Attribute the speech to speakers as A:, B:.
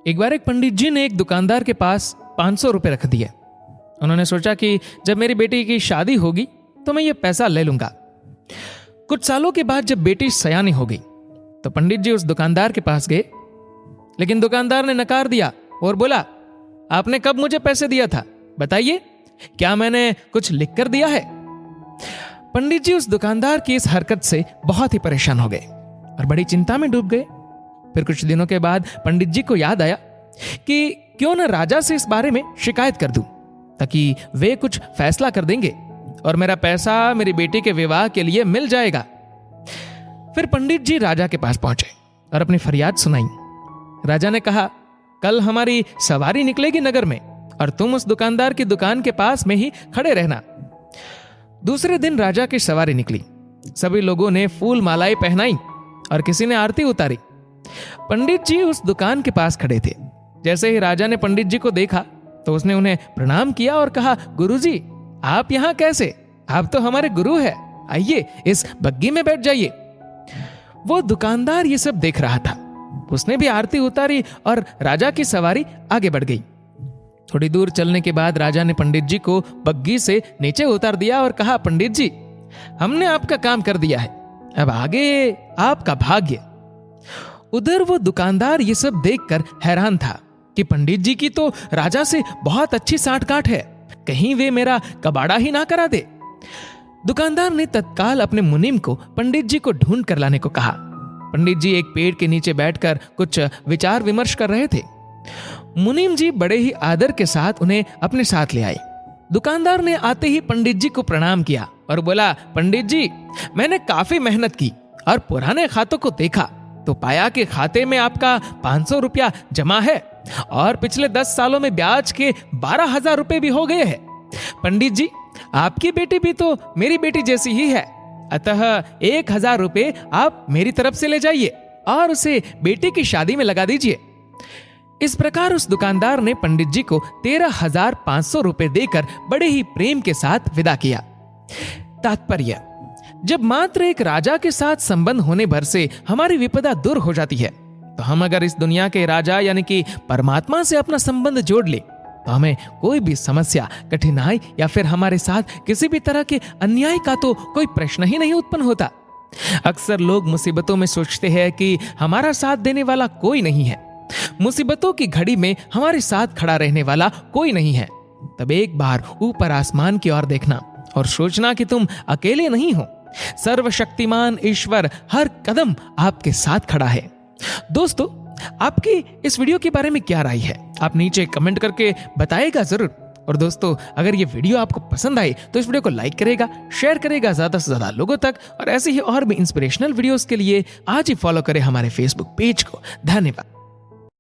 A: एक बार एक पंडित जी ने एक दुकानदार के पास 500 रुपये रख दिए। उन्होंने सोचा कि जब मेरी बेटी की शादी होगी तो मैं ये पैसा ले लूंगा। कुछ सालों के बाद जब बेटी सयानी हो गई तो पंडित जी उस दुकानदार के पास गए, लेकिन दुकानदार ने नकार दिया और बोला, आपने कब मुझे पैसे दिया था, बताइए, क्या मैंने कुछ लिख कर दिया है? पंडित जी उस दुकानदार की इस हरकत से बहुत ही परेशान हो गए और बड़ी चिंता में डूब गए। फिर कुछ दिनों के बाद पंडित जी को याद आया कि क्यों न राजा से इस बारे में शिकायत कर दूं, ताकि वे कुछ फैसला कर देंगे और मेरा पैसा मेरी बेटी के विवाह के लिए मिल जाएगा। फिर पंडित जी राजा के पास पहुंचे और अपनी फरियाद सुनाई। राजा ने कहा, कल हमारी सवारी निकलेगी नगर में और तुम उस दुकानदार की दुकान के पास में ही खड़े रहना। दूसरे दिन राजा की सवारी निकली। सभी लोगों ने फूल मालाएं पहनाई और किसी ने आरती उतारी। पंडित जी उस दुकान के पास खड़े थे। जैसे ही राजा ने पंडित जी को देखा तो उसने उन्हें प्रणाम किया और कहा, गुरुजी, आप यहां कैसे? आप तो हमारे गुरु हैं, आइए इस बग्गी में बैठ जाइए। वो दुकानदार ये सब देख रहा था। उसने भी आरती उतारी और राजा की सवारी आगे बढ़ गई। थोड़ी दूर चलने के बाद राजा ने पंडित जी को बग्गी से नीचे उतार दिया और कहा, पंडित जी, हमने आपका काम कर दिया है, अब आगे आपका भाग्य। उधर वो दुकानदार ये सब देखकर हैरान था कि पंडित जी की तो राजा से बहुत अच्छी साठगांठ है, कहीं वे मेरा कबाड़ा ही ना करा दे। दुकानदार ने तत्काल अपने मुनीम को पंडित जी को ढूंढ कर लाने को कहा। पंडित जी एक पेड़ के नीचे बैठकर कुछ विचार विमर्श कर रहे थे। मुनीम जी बड़े ही आदर के साथ उन्हें अपने साथ ले आए। दुकानदार ने आते ही पंडित जी को प्रणाम किया और बोला, पंडित जी, मैंने काफी मेहनत की और पुराने खातों को देखा तो पाया कि खाते में आपका 500 रुपया जमा है और पिछले 10 सालों में ब्याज के 12,000 रुपए भी हो गए हैं। पंडित जी, आपकी बेटी भी तो मेरी बेटी जैसी ही है, अतः 1,000 रुपए आप मेरी तरफ से ले जाइए और उसे बेटी की शादी में लगा दीजिए। इस प्रकार उस दुकानदार ने पंडित जी को 13,500 रुपए देकर बड़े ही प्रेम के साथ विदा किया। तात्पर्य, जब मात्र एक राजा के साथ संबंध होने भर से हमारी विपदा दूर हो जाती है, तो हम अगर इस दुनिया के राजा यानी कि परमात्मा से अपना संबंध जोड़ ले तो हमें कोई भी समस्या, कठिनाई या फिर हमारे साथ किसी भी तरह के अन्याय का तो कोई प्रश्न ही नहीं उत्पन्न होता। अक्सर लोग मुसीबतों में सोचते हैं कि हमारा साथ देने वाला कोई नहीं है, मुसीबतों की घड़ी में हमारे साथ खड़ा रहने वाला कोई नहीं है। तब एक बार ऊपर आसमान की ओर देखना और सोचना कि तुम अकेले नहीं हो, सर्वशक्तिमान ईश्वर हर कदम आपके साथ खड़ा है। दोस्तों, आपकी इस वीडियो के बारे में क्या राय है, आप नीचे कमेंट करके बताएगा जरूर। और दोस्तों, अगर ये वीडियो आपको पसंद आए तो इस वीडियो को लाइक करेगा, शेयर करेगा ज्यादा से ज्यादा लोगों तक, और ऐसे ही और भी इंस्पिरेशनल वीडियोस के लिए आज ही फॉलो करें हमारे फेसबुक पेज को। धन्यवाद।